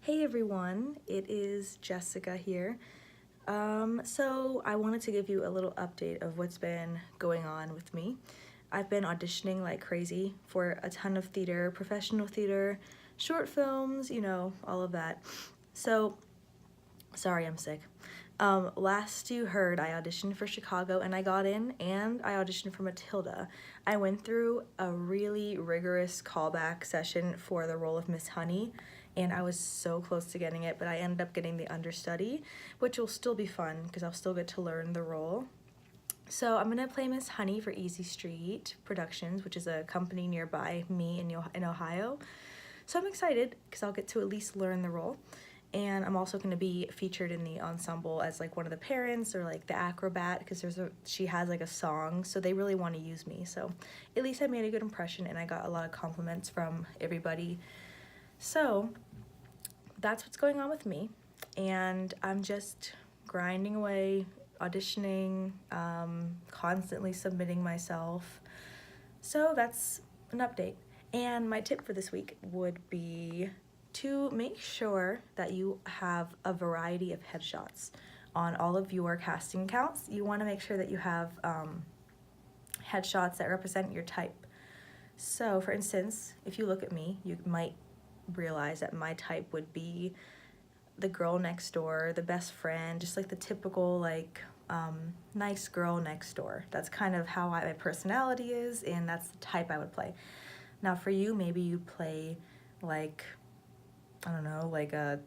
Hey everyone, it is Jessica here. So I wanted to give you a little update of what's been going on with me. I've been auditioning like crazy for a ton of theater, professional theater, short films, all of that. So, sorry I'm sick. Last you heard, I auditioned for Chicago and I got in, and I auditioned for Matilda. I went through a really rigorous callback session for the role of Miss Honey, and I was so close to getting it, but I ended up getting the understudy, which will still be fun because I'll still get to learn the role. So I'm gonna play Miss Honey for Easy Street Productions, which is a company nearby me in Ohio. So I'm excited because I'll get to at least learn the role. And I'm also going to be featured in the ensemble as like one of the parents or like the acrobat, because she has like a song, so they really want to use me. So at least I made a good impression and I got a lot of compliments from everybody. So that's what's going on with me, and I'm just grinding away, auditioning, constantly submitting myself. So that's an update. And my tip for this week would be to make sure that you have a variety of headshots on all of your casting accounts. You want to make sure that you have headshots that represent your type. So for instance, if you look at me, you might realize that my type would be the girl next door, the best friend, just like the typical like nice girl next door. That's kind of how my personality is, and that's the type I would play. Now for you, maybe you play like, I don't know, like a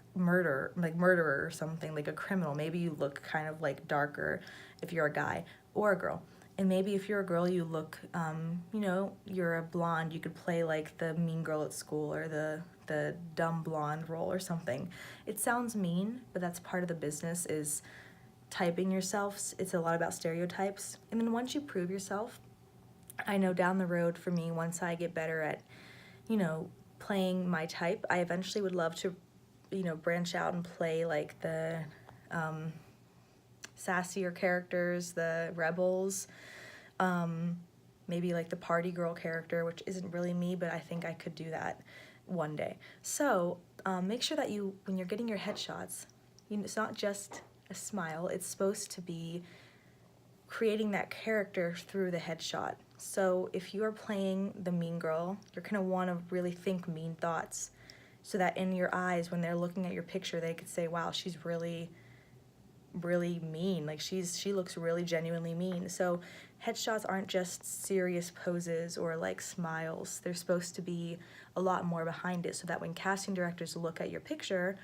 murderer or something, like a criminal. Maybe you look kind of like darker if you're a guy or a girl. And maybe if you're a girl, you look, you're a blonde, you could play like the mean girl at school, or the dumb blonde role or something. It sounds mean, but that's part of the business, is typing yourself. It's a lot about stereotypes. And then once you prove yourself, I know down the road for me, once I get better at, playing my type, I eventually would love to, branch out and play like the sassier characters, the rebels, maybe like the party girl character, which isn't really me, but I think I could do that one day. So make sure that when you're getting your headshots, it's not just a smile, it's supposed to be creating that character through the headshot. So if you are playing the mean girl, you're gonna want to really think mean thoughts, so that in your eyes, when they're looking at your picture, they could say, wow, she's really mean, like she looks really genuinely mean. So headshots aren't just serious poses or like smiles. They're supposed to be a lot more behind it, so that when casting directors look at your picture,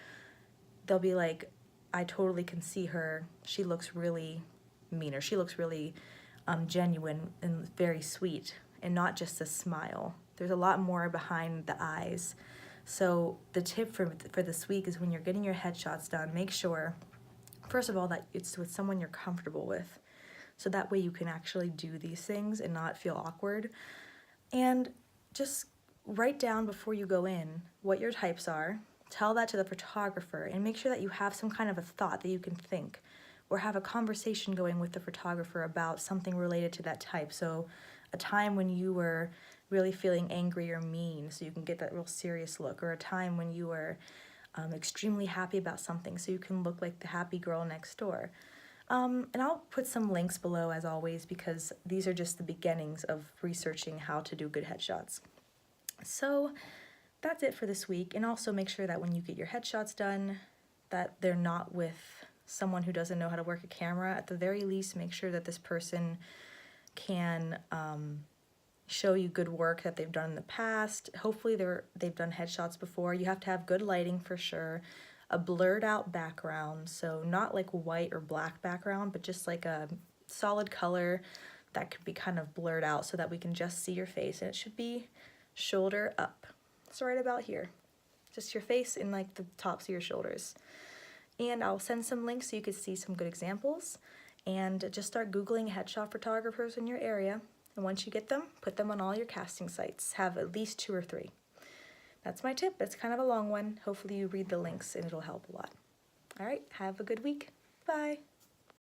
they'll be like, I totally can see her, she looks really mean, or she looks really genuine and very sweet, and not just a smile. There's a lot more behind the eyes. So the tip for this week is, when you're getting your headshots done, make sure, first of all, that it's with someone you're comfortable with, so that way you can actually do these things and not feel awkward. And just write down before you go in what your types are, tell that to the photographer, and make sure that you have some kind of a thought that you can think, or have a conversation going with the photographer about something related to that type. So a time when you were really feeling angry or mean, so you can get that real serious look, or a time when you were extremely happy about something, so you can look like the happy girl next door. And I'll put some links below as always, because these are just the beginnings of researching how to do good headshots. So that's it for this week. And also make sure that when you get your headshots done, that they're not with someone who doesn't know how to work a camera. At the very least, make sure that this person can show you good work that they've done in the past. Hopefully they've done headshots before. You have to have good lighting for sure. A blurred out background, so not like white or black background, but just like a solid color that could be kind of blurred out, so that we can just see your face. And it should be shoulder up. So right about here. Just your face and like the tops of your shoulders. And I'll send some links so you could see some good examples, and just start Googling headshot photographers in your area. And once you get them, put them on all your casting sites. Have at least 2 or 3. That's my tip. It's kind of a long one. Hopefully you read the links and it'll help a lot. All right, have a good week. Bye.